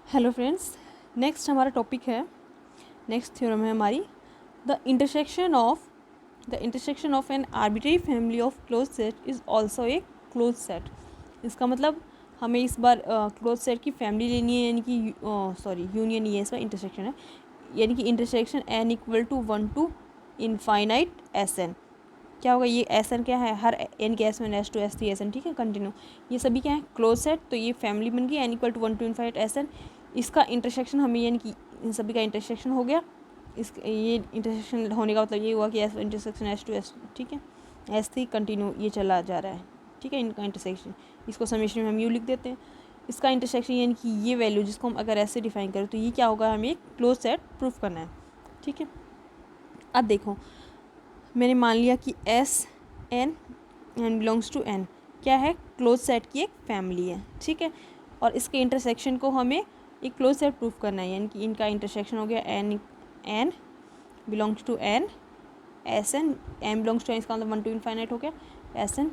Hello friends, next हमारा topic है, next theorem है हमारी the intersection of an arbitrary family of close set is also a close set. इसका मतलब हमें इस बार क्लोज सेट की फैमिली लेनी है, यानी कि यूनियन, ये इसका इंटरसेक्शन है, यानी कि intersection n equal to 1 to infinite S N. क्या होगा, ये एस एन क्या है, हर एन के S one S to S three S n, ठीक है, कंटिन्यू, ये सभी क्या है क्लोज सेट, तो ये फैमिली बन गई n equal to 1 to infinite S N. इसका इंटरसेक्शन हमें, यानी कि इन सभी का इंटरसेक्शन हो गया। इस ये इंटरसेक्शन होने का मतलब ये हुआ कि S intersection S to S, ठीक है, एस थ्री कंटिन्यू ये चला जा रहा है, ठीक है, इनका इंटरसेक्शन, इसको समेशन में हम यू लिख देते हैं। इसका इंटरसेक्शन यानी कि ये वैल्यू जिसको हम अगर ऐसे डिफाइन करें तो ये क्या होगा, हमें एक क्लोज सेट प्रूफ करना है, ठीक है। अब देखो, मैंने मान लिया कि S n n belongs to n क्या है, क्लोज सेट की एक फैमिली है, ठीक है, और इसके इंटरसेक्शन को हमें एक क्लोज सेट प्रूफ करना है, यानी कि इनका इंटरसेक्शन हो गया n n belongs to N S n belongs to N, इसका मतलब 1 टू इनफाइनाइट हो गया एस एन।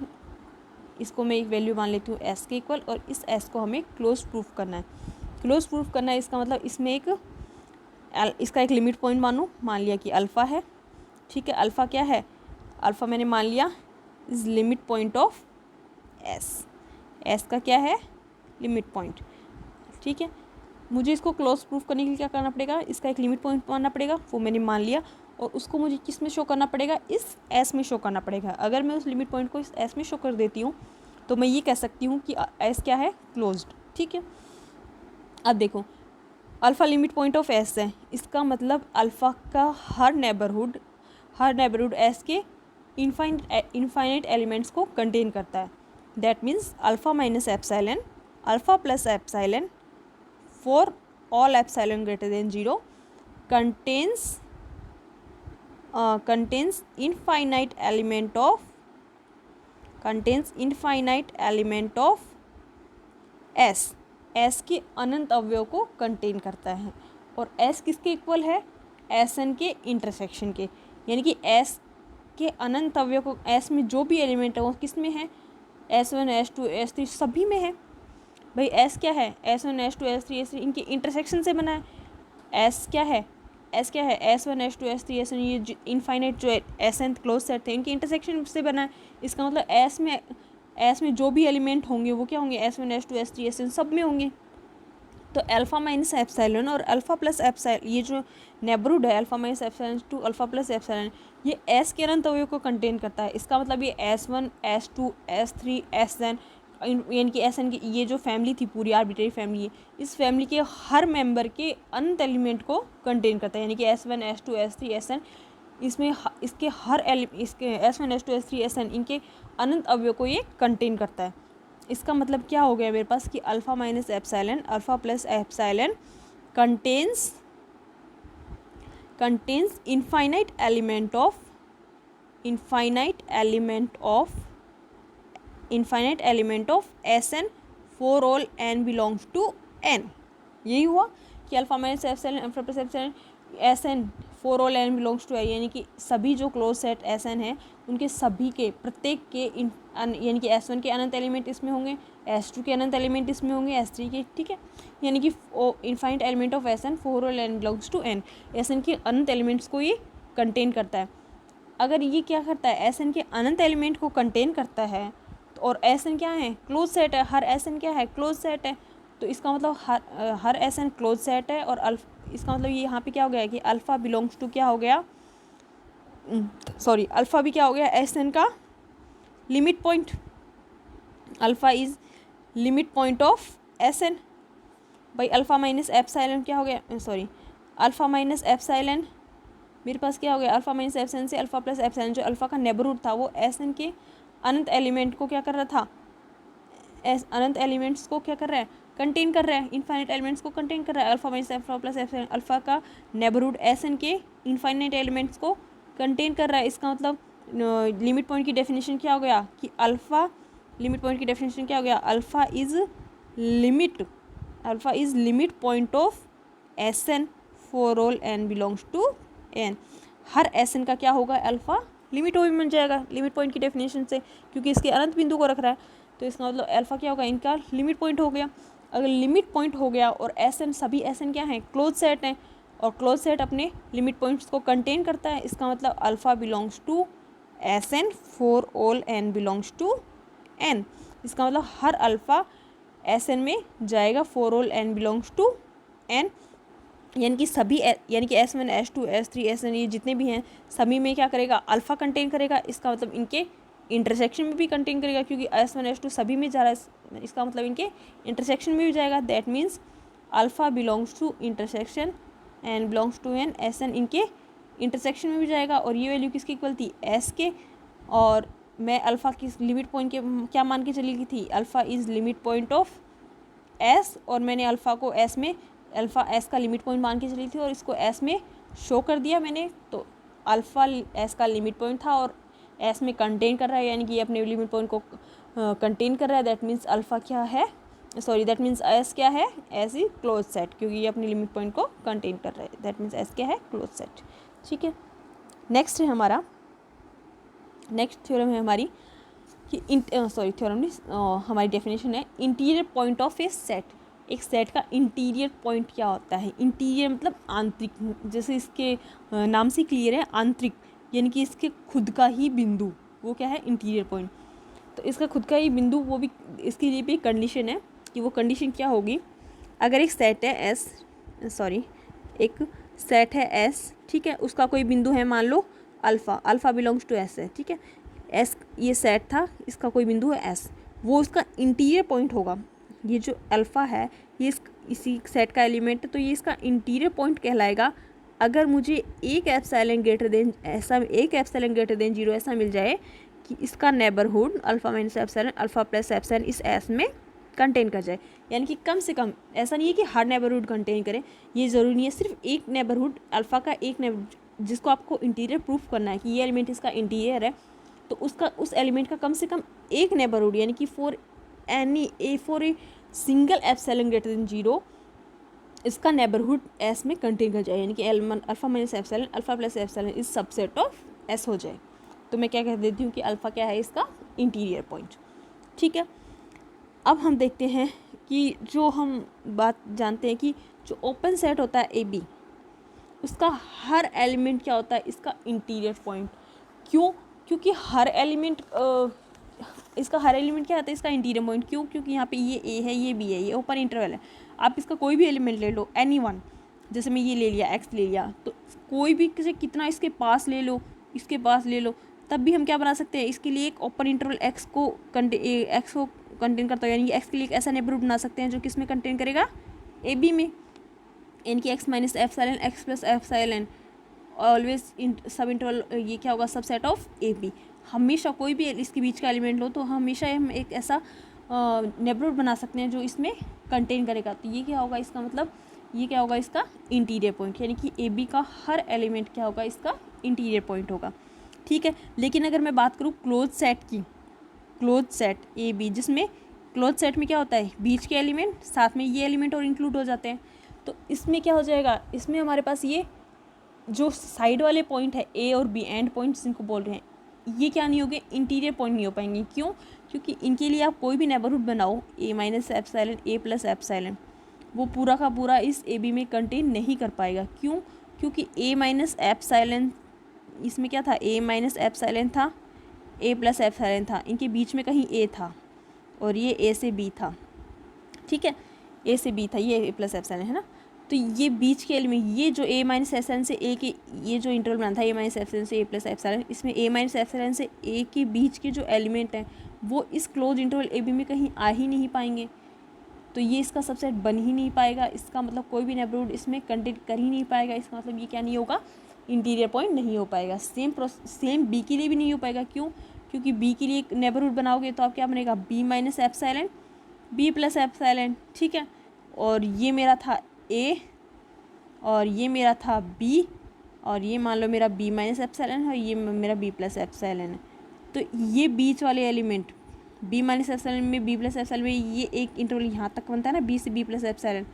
इसको मैं एक वैल्यू मान लेती हूँ एस के इक्वल, और इस एस को हमें क्लोज प्रूफ करना है। क्लोज प्रूफ करना है इसका मतलब इसमें इसका एक लिमिट पॉइंट मान लिया कि अल्फ़ा है, ठीक है, अल्फ़ा क्या है, अल्फ़ा मैंने मान लिया is limit point of S का क्या है, लिमिट पॉइंट, ठीक है। मुझे इसको क्लोज प्रूफ करने के लिए क्या करना पड़ेगा, इसका एक लिमिट पॉइंट मानना पड़ेगा, वो मैंने मान लिया, और उसको मुझे किस में शो करना पड़ेगा, इस एस में शो करना पड़ेगा। अगर मैं उस लिमिट पॉइंट को इस एस में शो कर देती हूँ तो मैं ये कह सकती हूँ कि एस क्या है, क्लोज्ड, ठीक है। अब देखो, alpha limit point of S है, इसका मतलब अल्फ़ा का हर नेबरहुड एस के इनफाइनाइट एलिमेंट्स को कंटेन करता है। That means alpha minus epsilon, alpha plus epsilon for all epsilon greater than 0 contains infinite element of s के अनंत अवयव को कंटेन करता है, और s किसके इक्वल है, एस एन के इंटरसेक्शन के, यानी कि s के अनंत अवयव को, s में जो भी एलिमेंट है वो किस में है, S1 S2 S3 सभी में है। भाई S क्या है, S1 S2 S3 S3 इनके इंटरसेक्शन से बना है। S क्या है, S1 S2 S3 S1 ये इनफाइनाइट जो एस एन क्लोज सेट थे इनके इंटरसेक्शन से बना है। इसका मतलब S में जो भी एलिमेंट होंगे वो क्या होंगे, S1 S2 S3 S1 सब में होंगे। तो अल्फ़ा माइनस एप्सिलॉन और अल्फ़ा प्लस एप्सिलॉन, ये जो नेबरहुड है alpha minus epsilon to alpha plus epsilon, ये S के अनंत अवयव को कंटेन करता है। इसका मतलब ये S1 S2 S3 Sn, यानी कि एस एन की ये जो फैमिली थी पूरी आर्बिट्रेरी फैमिली है, इस फैमिली के हर मेंबर के अनंत एलिमेंट को कंटेन करता है, यानी कि S1 S2 S3 Sn, इसमें इसके इसके S1 S2 S3 Sn इनके अनंत अवयव को ये कंटेन करता है। इसका मतलब क्या हो गया मेरे पास कि alpha minus epsilon alpha plus epsilon contains infinite element of Sn for all n belongs to n। यही हुआ कि alpha minus epsilon alpha plus epsilon Sn for all n belongs to n, यानी कि सभी जो क्लोज सेट Sn है उनके सभी के प्रत्येक के यानी कि S1 के अनंत एलिमेंट इसमें होंगे, S2 के अनंत एलिमेंट इसमें होंगे, S3 के, ठीक है, यानी कि infinite element of Sn for all n belongs to n, Sn के अनंत एलिमेंट्स को ये कंटेन करता है। अगर ये क्या करता है, Sn के अनंत एलिमेंट को कंटेन करता है, और Sn क्या है, क्लोज सेट है, हर Sn क्या है, क्लोज सेट है, तो इसका मतलब हर Sn क्लोज सेट है, और इसका मतलब ये यहाँ पे क्या हो गया कि अल्फ़ा बिलोंग्स टू क्या हो गया, अल्फ़ा भी क्या हो गया, Sn का limit point, alpha is limit point of Sn। भाई अल्फ़ा माइनस एप्सिलॉन क्या हो गया, अल्फ़ा माइनस एप्सिलॉन मेरे पास क्या हो गया, अल्फ़ा माइनस एप्सिलॉन से अल्फ़ा प्लस एप्सिलॉन, जो अल्फ़ा का नेबरहुड था वो Sn के अनंत एलिमेंट को क्या कर रहा था, अनंत एलिमेंट्स को क्या कर रहा है, कंटेन कर रहा है, इनफाइनाइट एलिमेंट्स को कंटेन कर रहा है। Alpha minus alpha plus epsilon, alpha का नेबरहुड Sn के इनफाइनाइट एलिमेंट्स को कंटेन कर रहा है। इसका मतलब लिमिट पॉइंट की डेफिनेशन क्या हो गया कि अल्फ़ा, लिमिट पॉइंट की डेफिनेशन क्या हो गया, alpha is limit point of Sn for all n belongs to n। हर Sn का क्या होगा, अल्फ़ा लिमिट हो भी बन जाएगा लिमिट पॉइंट की डेफिनेशन से, क्योंकि इसके अनंत बिंदु को रख रहा है, तो इसका मतलब अल्फ़ा क्या होगा, इनका लिमिट पॉइंट हो गया। अगर लिमिट पॉइंट हो गया और एस एन, सभी एस एन क्या हैं, क्लोज सेट हैं, और क्लोज सेट अपने लिमिट पॉइंट्स को कंटेन करता है, इसका मतलब alpha belongs to S N for all N belongs to N. इसका मतलब हर अल्फ़ा एस एन में जाएगा for all N belongs to N, यानी कि सभी यानी कि S1 S2 S3 SN ये जितने भी हैं सभी में क्या करेगा, अल्फ़ा कंटेन करेगा। इसका मतलब इनके इंटरसेक्शन में भी कंटेन करेगा, क्योंकि S1 S2 सभी में जा रहा है, इसका मतलब इनके इंटरसेक्शन में भी जाएगा। That means alpha belongs to intersection N belongs to N, SN इनके इंटरसेक्शन में भी जाएगा। और ये वैल्यू किसकी इक्वल थी, S के, और मैं अल्फ़ा की लिमिट पॉइंट के क्या मान के चली गई थी, alpha is limit point of S, और मैंने अल्फ़ा को S में, अल्फ़ा S का लिमिट पॉइंट मान के चली थी और इसको S में शो कर दिया मैंने। तो अल्फ़ा S का लिमिट पॉइंट था और S में कंटेन कर रहा है, यानी कि ये अपने लिमिट पॉइंट को कंटेन कर रहा है। दैट मीन्स अल्फ़ा क्या है, सॉरी दैट मीन्स S क्या है, S इज क्लोज सेट, क्योंकि ये अपनी लिमिट पॉइंट को कंटेन कर रहा है। दैट मीन्स S क्या है, क्लोज सेट। ठीक है, नेक्स्ट है हमारा, नेक्स्ट थ्योरम है हमारी कि थ्योरम नहीं, हमारी डेफिनेशन है interior point of A set. एक सेट का इंटीरियर पॉइंट क्या होता है, इंटीरियर मतलब आंतरिक, जैसे इसके नाम से क्लियर है, आंतरिक यानी कि इसके खुद का ही बिंदु, वो क्या है, इंटीरियर पॉइंट। तो इसका खुद का ही बिंदु, वो भी इसके लिए भी कंडीशन है कि वो कंडीशन क्या होगी, अगर एक सेट है एस, एक सेट है एस, ठीक है, उसका कोई बिंदु है, मान लो alpha, alpha belongs to S है, ठीक है, एस ये सेट था, इसका कोई बिंदु है एस, वो उसका इंटीरियर पॉइंट होगा। ये जो अल्फ़ा है ये इसी सेट का एलिमेंट है, तो ये इसका इंटीरियर पॉइंट कहलाएगा। अगर मुझे एक एप्सिलॉन ग्रेटर देन ऐसा, एक एप्सिलॉन ग्रेटर देन 0 ऐसा मिल जाए कि इसका neighbourhood alpha minus epsilon, alpha plus epsilon इस एस में कंटेन कर जाए, यानी कि कम से कम, ऐसा नहीं है कि हर नेबरहुड कंटेन करे, ये ज़रूरी नहीं है, सिर्फ एक नेबरहुड अल्फ़ा का, एक नेबरहुड जिसको आपको इंटीरियर प्रूफ करना है कि ये एलिमेंट इसका इंटीरियर है, तो उसका उस एलिमेंट का कम से कम एक नेबरहुड, यानी कि for a single epsilon greater than 0 इसका नेबरहुड एस में कंटेन कर जाए, यानी कि alpha minus epsilon, alpha plus epsilon इस सबसेट ऑफ एस हो जाए। तो मैं क्या कह देती हूँ कि अल्फ़ा क्या है, इसका इंटीरियर पॉइंट। ठीक है, अब हम देखते हैं कि जो हम बात जानते हैं कि जो ओपन सेट होता है ए बी, उसका हर एलिमेंट क्या होता है, इसका इंटीरियर पॉइंट। क्यों, क्योंकि हर एलिमेंट इसका हर एलिमेंट क्या आता है, इसका इंटीरियर पॉइंट। क्यों, क्योंकि यहाँ पे ये ए है, ये बी है, ये ओपन इंटरवल है। आप इसका कोई भी एलिमेंट ले लो, एनी वन, जैसे मैं ये ले लिया, एक्स ले लिया, तो कोई भी किसी कितना इसके पास ले लो, इसके पास ले लो, तब भी हम क्या बना सकते हैं, इसके लिए एक ओपन इंटरवल एक्स को कंटेन करता है, यानी कि एक्स के लिए एक ऐसा नेबरहुड बना सकते हैं जो किस में कंटेन करेगा, ए बी में, यानी कि x minus epsilon, x plus epsilon, always in सब इंटरवल, ये क्या होगा, सबसेट ऑफ ए बी। हमेशा कोई भी इसके बीच का एलिमेंट लो तो हमेशा हम एक ऐसा नेबरहुड बना सकते हैं जो इसमें कंटेन करेगा। तो ये क्या होगा, इसका मतलब ये क्या होगा, इसका इंटीरियर पॉइंट, यानी कि ए बी का हर एलिमेंट क्या होगा, इसका इंटीरियर पॉइंट होगा। ठीक है, लेकिन अगर मैं बात करूँ क्लोज सेट की, क्लोज सेट ए बी, जिसमें क्लोज सेट में क्या होता है, बीच के एलिमेंट साथ में ये एलिमेंट और इंक्लूड हो जाते हैं, तो इसमें क्या हो जाएगा, इसमें हमारे पास ये जो साइड वाले पॉइंट है ए और बी, एंड पॉइंट्स जिनको बोल रहे हैं, ये क्या नहीं होंगे, इंटीरियर पॉइंट नहीं हो पाएंगे। क्यों, क्योंकि इनके लिए आप कोई भी नेबरहुड बनाओ, ए माइनस एप्सिलॉन, ए प्लस एप्सिलॉन, वो पूरा का पूरा इस ए बी में कंटेन नहीं कर पाएगा। क्यों, क्योंकि ए माइनस एप्सिलॉन, इसमें क्या था, ए माइनस एप्सिलॉन था, ए प्लस एप्सिलॉन था, इनके बीच में कहीं ए था और ये ए से बी था। ठीक है, ए से बी था, ये ए प्लस एप्सिलॉन है ना, तो ये बीच के एलिमेंट, ये जो ए माइनस एप्सिलॉन से ए के, ये जो इंटरवल बना था ए माइनस एप्सिलॉन से ए प्लस एप्सिलॉन, इसमें ए माइनस एप्सिलॉन से ए के बीच के जो एलिमेंट हैं वो इस क्लोज इंटरवल ए बी में कहीं आ ही नहीं पाएंगे, तो ये इसका सबसेट बन ही नहीं पाएगा। इसका मतलब कोई भी नेबरहुड इसमें कंटेन कर ही नहीं पाएगा। इसका मतलब ये क्या नहीं होगा, इंटीरियर पॉइंट नहीं हो पाएगा। सेम बी के लिए भी नहीं हो पाएगा। क्यों, क्योंकि बी के लिए एक नेबरहुड बनाओगे तो आप क्या बनेगा, B minus epsilon, B plus epsilon. ठीक है, और ये मेरा था ए और ये मेरा था बी, और ये मान लो मेरा बी माइनस एप्सिलॉन है और ये मेरा बी प्लस एप्सिलॉन है। तो ये बीच वाले एलिमेंट बी माइनस एप्सिलॉन में, बी प्लस एप्सिलॉन में, ये एक इंटरवल यहाँ तक बनता है ना, बी से बी प्लस एप्सिलॉन,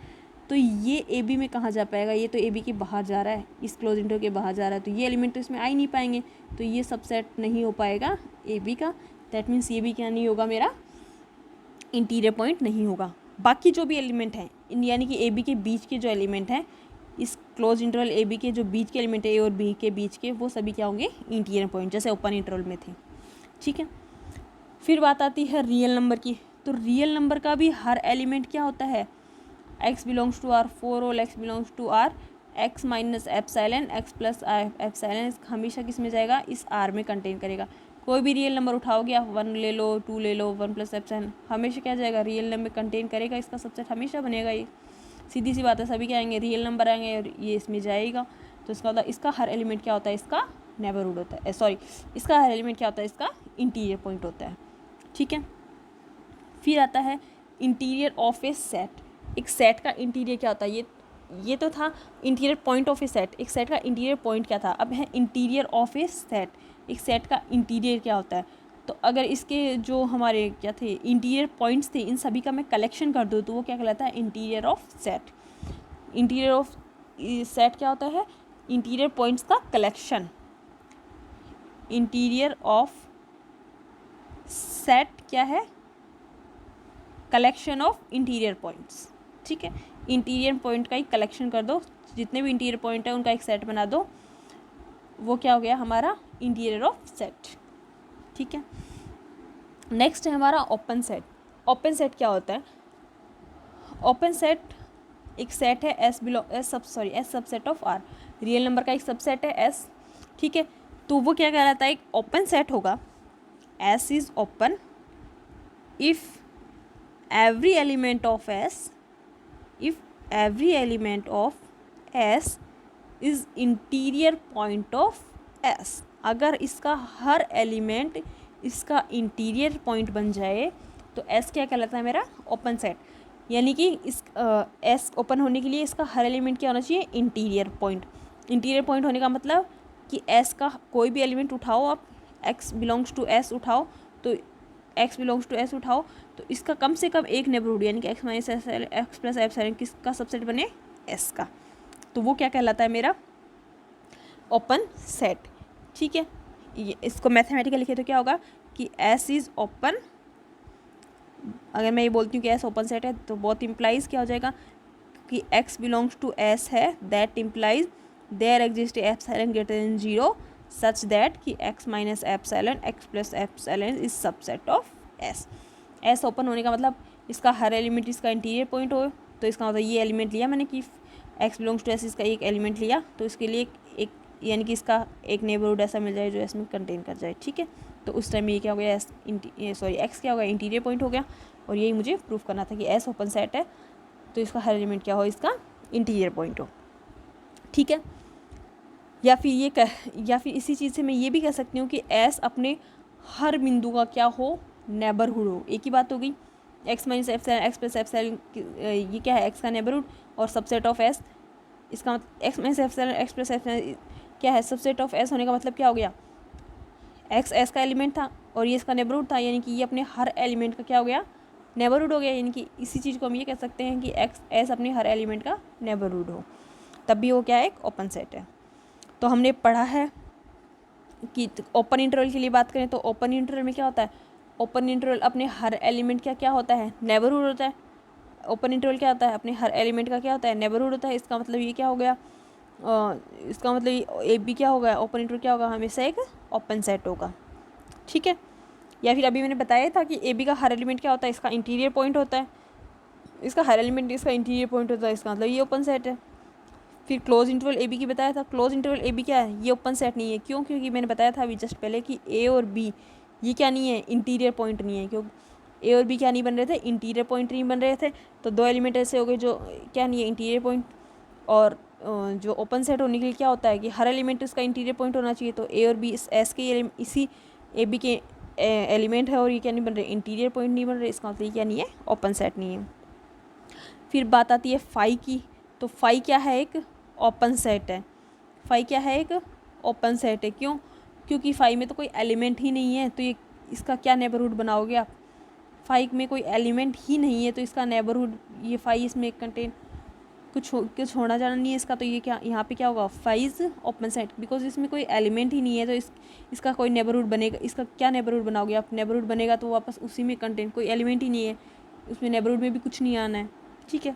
तो ये ए बी में कहाँ जा पाएगा, ये तो ए बी के बाहर जा रहा है, इस क्लोज इंटरवल के बाहर जा रहा है, तो ये एलिमेंट तो इसमें आ ही नहीं पाएंगे, तो ये सबसेट नहीं हो पाएगा ए बी का। दैट मीन्स ये भी क्या नहीं होगा, मेरा इंटीरियर पॉइंट नहीं होगा। बाकी जो भी एलिमेंट हैं यानी कि ए बी के बीच के जो एलिमेंट हैं, इस क्लोज इंटरवल ए बी के जो बीच के एलिमेंट है ए और बी के बीच के, वो सभी क्या होंगे, इंटीरियर पॉइंट, जैसे ओपन इंटरवल में थे। ठीक है, फिर बात आती है रियल नंबर की। तो रियल नंबर का भी हर एलिमेंट क्या होता है, x belongs to R, for all x belongs to R, x minus epsilon x plus epsilon हमेशा किस में जाएगा, इस r में कंटेन करेगा। कोई भी रियल नंबर उठाओगे आप, 1 ले लो, 2 ले लो, 1 प्लस एप्सिलॉन हमेशा क्या जाएगा, रियल नंबर कंटेन करेगा, इसका सबसेट हमेशा बनेगा। ये सीधी सी बात है, सभी क्या आएंगे, रियल नंबर आएंगे और ये इसमें जाएगा। तो इसका मतलब इसका हर एलिमेंट क्या होता है, इसका नेबरहुड होता है, सॉरी इसका हर एलिमेंट क्या होता है, इसका इंटीरियर पॉइंट होता है। ठीक है, फिर आता है इंटीरियर ऑफ ए सेट। एक सेट का इंटीरियर क्या होता है, ये तो था interior point of A set, एक सेट का इंटीरियर पॉइंट क्या था, अब है इंटीरियर ऑफ ए सेट, एक सेट का इंटीरियर क्या होता है। तो अगर इसके जो हमारे क्या थे इंटीरियर पॉइंट्स थे, इन सभी का मैं कलेक्शन कर दूँ तो वो क्या कहलाता है, interior of set. Interior of set क्या होता है, इंटीरियर पॉइंट्स का कलेक्शन। इंटीरियर ऑफ सेट क्या है, कलेक्शन ऑफ इंटीरियर पॉइंट्स। ठीक है, इंटीरियर पॉइंट का ही कलेक्शन कर दो, जितने भी इंटीरियर पॉइंट है उनका एक सेट बना दो, वो क्या हो गया हमारा इंटीरियर ऑफ सेट। ठीक है, नेक्स्ट है हमारा ओपन सेट। ओपन सेट क्या होता है, ओपन सेट एक सेट है S subset of R, real number का एक सबसेट है एस। ठीक है, तो वो क्या कहलाता है, एक ओपन सेट होगा, S is open if every element of S, if every element of S is interior point of S, अगर इसका हर एलिमेंट इसका इंटीरियर पॉइंट बन जाए तो S क्या कहलाता है, मेरा ओपन सेट। यानी कि इस S ओपन होने के लिए इसका हर एलिमेंट क्या होना चाहिए, इंटीरियर पॉइंट। इंटीरियर पॉइंट होने का मतलब कि S का कोई भी एलिमेंट उठाओ आप, x बिलोंग्स टू S उठाओ, तो x बिलोंग्स टू S उठाओ, तो इसका कम से कम एक नेबरहुड यानी कि x minus x plus epsilon किसका सबसेट बने, S का, तो वो क्या कहलाता है, मेरा ओपन सेट। ठीक है, ये इसको मैथमेटिकल लिखे तो क्या होगा कि S इज़ ओपन, अगर मैं ये बोलती हूँ कि S ओपन सेट है तो बहुत इम्प्लाइज क्या हो जाएगा कि x बिलोंग्स टू S है, that implies there exist epsilon greater than 0 such that कि x minus epsilon x plus epsilon is subset of S। S open होने का मतलब इसका हर एलिमेंट इसका इंटीरियर पॉइंट हो, तो इसका मतलब ये एलिमेंट लिया मैंने कि x बिलोंग्स टू S, इसका एक एलिमेंट लिया, तो इसके लिए एक यानी कि इसका एक नेबरहुड ऐसा मिल जाए जो S में कंटेन कर जाए। ठीक है, तो उस टाइम ये क्या हो गया, x क्या हो गया, इंटीरियर पॉइंट हो गया, और यही मुझे प्रूफ करना था कि S ओपन सेट है तो इसका हर एलिमेंट क्या हो, इसका इंटीरियर पॉइंट हो। ठीक है, या फिर इसी चीज़ से मैं ये भी कह सकती हूँ कि S अपने हर बिंदु का क्या हो, नेबरहुड हो। एक ही बात हो गई, x minus epsilon x plus epsilon ये क्या है, x का नेबरहुड और सबसेट ऑफ S, इसका मतलब x minus epsilon x plus epsilon क्या है, सबसेट ऑफ S होने का मतलब क्या हो गया, x S का एलिमेंट था और ये इसका नेबरहुड था, यानी कि ये अपने हर एलिमेंट का क्या हो गया, नेबरहुड हो गया। यानी कि इसी चीज़ को हम ये कह सकते हैं कि x S अपने हर एलिमेंट का नेबरहुड हो, तब भी वो क्या है, एक ओपन सेट है। तो हमने पढ़ा है कि ओपन इंटरवल के लिए बात करें तो ओपन इंटरवल में क्या होता है, ओपन इंटरवल अपने हर एलिमेंट का क्या होता है, नेबरहुड होता है। ओपन इंटरवल क्या होता है, अपने हर एलिमेंट का क्या होता है, नेबरहुड होता है। इसका मतलब ये क्या हो गया, इसका मतलब ए बी क्या होगा, ओपन इंटरवल क्या होगा, हमेशा एक ओपन सेट होगा। ठीक है, या फिर अभी मैंने बताया था कि ए बी का हर एलिमेंट क्या होता है, इसका इंटीरियर पॉइंट होता है, इसका हर एलिमेंट इसका इंटीरियर पॉइंट होता है, इसका मतलब ये ओपन सेट है। फिर क्लोज इंटरवल ए बी की बताया था, क्लोज इंटरवल ए बी क्या है, ये ओपन सेट नहीं है। क्यों, क्योंकि मैंने बताया था अभी जस्ट पहले कि ए और बी ये क्या नहीं है, इंटीरियर पॉइंट नहीं है। क्योंकि ए और बी क्या नहीं बन रहे थे, इंटीरियर पॉइंट नहीं बन रहे थे, तो दो एलिमेंट ऐसे हो गए जो क्या नहीं है, इंटीरियर पॉइंट। और जो ओपन सेट होने के लिए क्या होता है कि हर एलिमेंट इसका इंटीरियर पॉइंट होना चाहिए, तो ए और बी इस एस के इसी ए बी के एलिमेंट है और ये क्या नहीं बन रहे, इंटीरियर पॉइंट नहीं बन रहे, इसका मतलब ये क्या नहीं है, ओपन सेट नहीं है। फिर बात आती है फाई की, तो फाई क्या है, एक ओपन सेट है। फाई क्या है, एक ओपन सेट है। क्यों, क्योंकि फाई में तो कोई एलिमेंट ही नहीं है, तो ये इसका क्या नेबरहुड बनाओगे आप, फाई में कोई एलिमेंट ही नहीं है तो इसका नेबरहुड, ये फाई इसमें कंटेन कुछ होना जाना नहीं है इसका, तो ये क्या यहाँ पे क्या होगा, phi is open set, because इसमें कोई एलिमेंट ही नहीं है, तो इसका कोई नेबरहुड बनेगा। इसका क्या नेबरहुड बनाओगे आप, नेबरहुड बनेगा तो वापस उसी में कंटेन, कोई एलिमेंट ही नहीं है, उसमें नेबरहुड में भी कुछ नहीं आना है, ठीक है।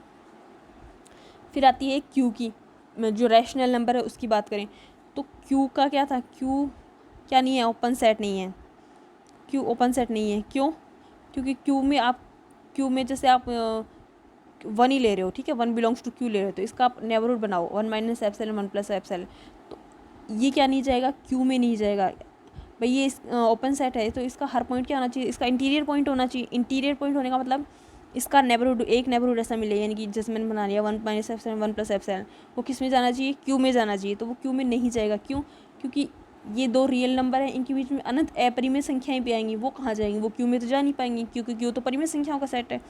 फिर आती है क्यू की, जो रैशनल नंबर है उसकी बात करें तो क्यू का क्या था, क्यू क्या नहीं है, ओपन सेट नहीं है। क्यू ओपन सेट नहीं है, क्यों? क्योंकि क्यू में जैसे आप 1 ही ले रहे हो, ठीक है, 1 बिलोंग्स टू क्यू ले रहे हो, तो इसका आप नेबरहुड बनाओ 1 माइनस एप्सिलॉन 1 प्लस एप्सिलॉन, तो ये क्या नहीं जाएगा, क्यू में नहीं जाएगा भाई। ये ओपन सेट है तो इसका हर पॉइंट क्या होना चाहिए, इसका इंटीरियर पॉइंट होना चाहिए। इंटीरियर पॉइंट होने का मतलब इसका नेबरहुड, एक नेबरहुड ऐसा मिले, यानी कि जैसे मैंने बना लिया 1 माइनस एप्सिलॉन 1 प्लस एप्सिलॉन, वो किस में जाना चाहिए, क्यू में जाना चाहिए, तो वो क्यू में नहीं जाएगा। क्यों? क्योंकि ये दो रियल नंबर है, इनके बीच में अनंत अपरिमेय संख्याएं भी आएंगी, वो कहाँ जाएंगी, वो क्यू में तो जा नहीं पाएंगी, क्योंकि क्यू तो परिमेय संख्याओं का सेट है।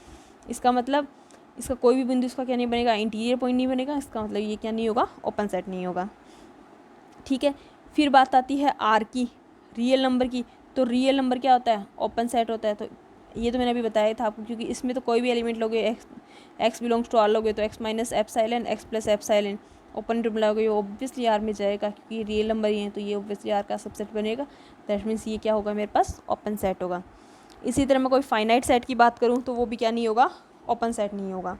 इसका मतलब इसका कोई भी बिंदु इसका क्या नहीं बनेगा, इंटीरियर पॉइंट नहीं बनेगा। इसका मतलब ये क्या नहीं होगा, ओपन सेट नहीं होगा, ठीक है। फिर बात आती है आर की, रियल नंबर की। तो रियल नंबर क्या होता है, ओपन सेट होता है। तो ये तो मैंने अभी बताया था आपको, क्योंकि इसमें तो कोई भी एलिमेंट लोगे, एक्स बिलोंग्स टू आर लोगे तो x minus epsilon, x plus epsilon, open into मिलाओगे, ये ऑब्वियसली आर में जाएगा, क्योंकि रियल नंबर ही है, तो ये ऑब्वियसली आर का सबसेट बनेगा। दैट मीन्स ये क्या होगा, मेरे पास ओपन सेट होगा। इसी तरह मैं कोई फाइनाइट सेट की बात करूँ तो वो भी क्या नहीं होगा, ओपन सेट नहीं होगा।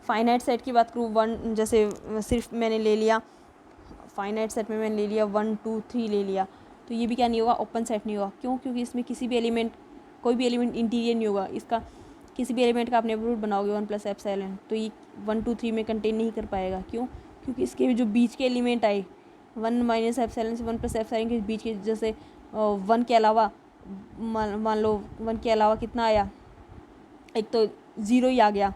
फाइनाइट सेट की बात करूँ, वन जैसे सिर्फ मैंने ले लिया, फाइनाइट सेट में मैंने ले लिया 1 2 3 ले लिया, तो ये भी क्या नहीं होगा, ओपन सेट नहीं होगा। क्यों? क्योंकि इसमें किसी भी एलिमेंट, कोई भी एलिमेंट इंटीरियर नहीं होगा। इसका किसी भी एलिमेंट का आप नेबरहुड बनाओगे 1 प्लस एप्सिलॉन, तो ये 1 2 3 में कंटेन नहीं कर पाएगा। क्यों? क्योंकि इसके जो बीच के एलिमेंट आए 1 माइनस एप्सिलॉन से 1 प्लस एप्सिलॉन के बीच के, जैसे 1 के अलावा मान लो 1 के अलावा कितना आया, एक तो 0 ही आ गया,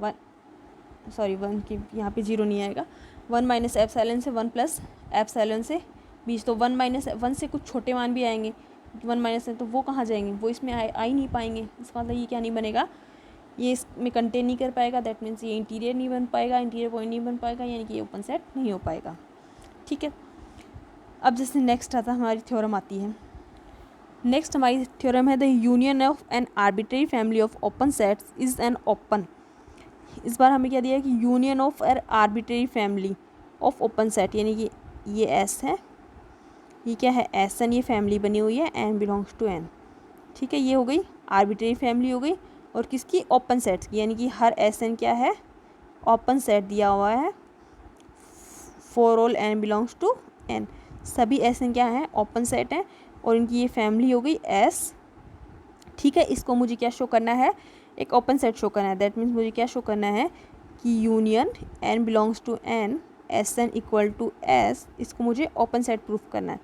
1 की यहाँ पे 0 नहीं आएगा, 1 माइनस एप्सिलॉन से 1 प्लस एप्सिलॉन से बीच, तो 1 माइनस 1 से कुछ छोटे मान भी आएंगे, 1 माइनस है तो वो कहाँ जाएंगे, वो इसमें आ ही नहीं पाएंगे। इसका मतलब ये क्या नहीं बनेगा, ये इसमें कंटेन नहीं कर पाएगा। दैट मीन्स ये इंटीरियर नहीं बन पाएगा, इंटीरियर पॉइंट नहीं बन पाएगा, यानी कि ये ओपन सेट नहीं हो पाएगा, ठीक है। अब जैसे नेक्स्ट आता हमारी थ्योरम आती है। नेक्स्ट हमारी थ्योरम है the union of an arbitrary family of open sets is an open. इस बार हमें क्या दिया है कि union of an arbitrary family of open set, यानी कि ये एस है, ये क्या है, एस एन, ये फैमिली बनी हुई है, एन बिलोंग्स टू एन, ठीक है। ये हो गई आर्बिट्रेरी फैमिली हो गई, और किसकी, ओपन सेट्स की, यानी कि हर एस एन क्या है, ओपन सेट दिया हुआ है, for all N belongs to N, सभी एस एन क्या है, ओपन सेट हैं, और इनकी ये फैमिली हो गई एस, ठीक है। इसको मुझे क्या शो करना है, एक ओपन सेट शो करना है। दैट मीन्स मुझे क्या शो करना है कि union N belongs to N, S N equal to S, इसको मुझे ओपन सेट प्रूफ करना है,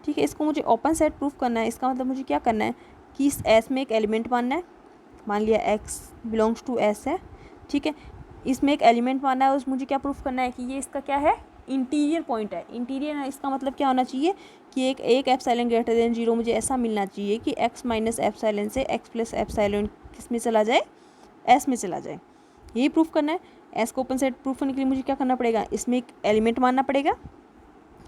ठीक है। इसको मुझे ओपन सेट प्रूफ करना है, इसका मतलब मुझे क्या करना है कि इस एस में एक एलिमेंट मानना है, मान लिया एक्स बिलोंग्स टू एस है, ठीक है। इसमें एक एलिमेंट मानना है, उस मुझे क्या प्रूफ करना है कि ये इसका क्या है, इंटीरियर पॉइंट है। इंटीरियर है, इसका मतलब क्या होना चाहिए कि एक एप्सिलॉन ग्रेटर देन 0 मुझे ऐसा मिलना चाहिए कि एक्स माइनस एप्सिलॉन से एक्स प्लस एप्सिलॉन किस में चला जाए, एस में चला जाए, यही प्रूफ करना है। एस को ओपन सेट प्रूफ करने के लिए मुझे क्या करना पड़ेगा, इसमें एक एलिमेंट मानना पड़ेगा,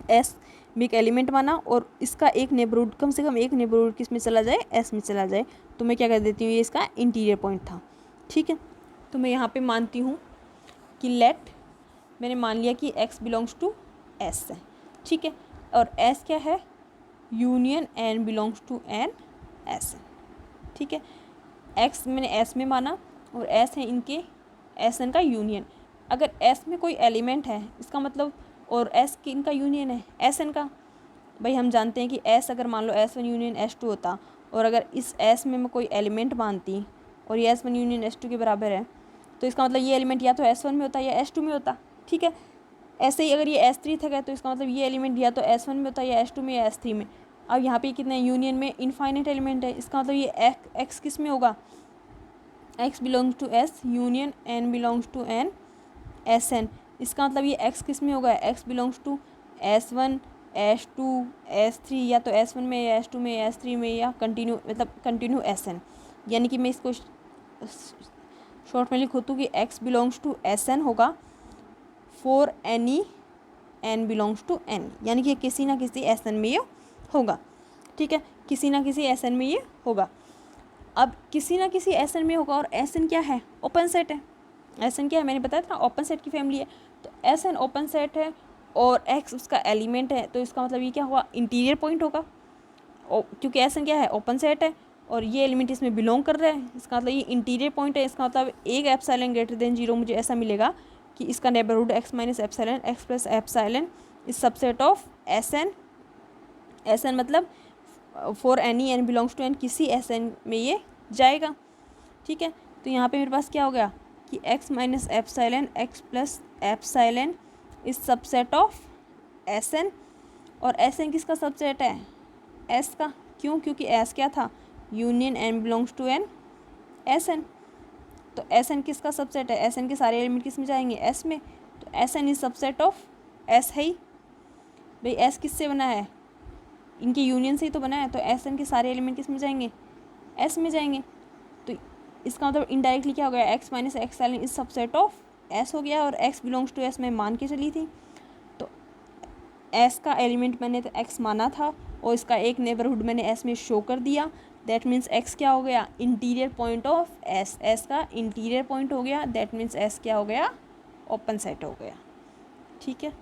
एस में एक एलिमेंट माना, और इसका एक नेबरहुड, कम से कम एक नेबरहुड किस में चला जाए, एस में चला जाए। तो मैं क्या कर देती हूँ, ये इसका इंटीरियर पॉइंट था, ठीक है। तो मैं यहाँ पे मानती हूँ कि लेट, मैंने मान लिया कि x बिलोंग्स टू एस है, ठीक है, और s क्या है, union n belongs to N S है, ठीक है। x मैंने s में माना, और s है इनके एस एन का यूनियन। अगर s में कोई एलिमेंट है, इसका मतलब, और s की इनका यूनियन है एस एन का, भाई हम जानते हैं कि s अगर मान लो S1 यूनियन S2 होता, और अगर इस s में मैं कोई एलिमेंट मानती और ये S1 यूनियन S2 के बराबर है, तो इसका मतलब ये एलिमेंट या तो S1 में होता या S2 में होता, ठीक है। ऐसे ही अगर ये S3 था तो इसका मतलब ये एलिमेंट या तो S1 में होता या S2 में या S3 में। अब यहाँ पे कितने यूनियन में इनफाइनाइट एलिमेंट है, इसका मतलब ये x किस में होगा, x belongs to s union n belongs to n S N, इसका मतलब ये x किस में होगा, x belongs to S1 S2 S3, या तो S1 में या S2 में या S3 में, या कंटिन्यू, मतलब कंटिन्यू SN। यानी कि मैं इसको शॉर्ट में लिखूँ तो कि x बिलोंग्स टू SN होगा for any n belongs to n, यानी कि किसी ना किसी SN में ये होगा, ठीक है, किसी ना किसी SN में ये होगा। अब किसी ना किसी SN में होगा, और SN क्या है, ओपन सेट है। SN क्या है, मैंने बताया था ओपन सेट की फैमिली है, तो SN ओपन सेट है और x उसका एलिमेंट है, तो इसका मतलब ये क्या हुआ, इंटीरियर पॉइंट होगा, क्योंकि SN क्या है, ओपन सेट है, और ये एलिमेंट इसमें बिलोंग कर रहा है, इसका मतलब ये इंटीरियर पॉइंट है, इसका मतलब एक एप्सिलॉन ग्रेटर देन 0 मुझे ऐसा मिलेगा कि इसका neighbourhood x minus epsilon x plus epsilon is subset of Sn। Sn मतलब for any n belongs to n, किसी Sn में ये जाएगा। ठीक है, तो यहाँ पे मेरे पास क्या हो गया कि x minus epsilon x plus epsilon is subset of Sn। और Sn किसका सबसेट है? S का। क्यों? क्योंकि S क्या था? Union n belongs to n Sn। तो Sn किसका सबसेट है? Sn के सारे एलिमेंट किस में जाएंगे? S में। तो Sn is subset of S है ही भाई। S किससे बना है? इनके यूनियन से ही तो बना है। तो Sn के सारे एलिमेंट किस में जाएंगे? S में जाएंगे। तो इसका मतलब इनडायरेक्टली क्या हो गया? x minus epsilon is subset of S हो गया, और x बिलोंग्स टू S में मान के चली थी, तो S का एलिमेंट मैंने तो x माना था और इसका एक नेबरहुड मैंने S में शो कर दिया। दैट मीन्स x क्या हो गया? Interior point of S। S का इंटीरियर पॉइंट हो गया, दैट मीन्स S क्या हो गया? ओपन सेट हो गया। ठीक है।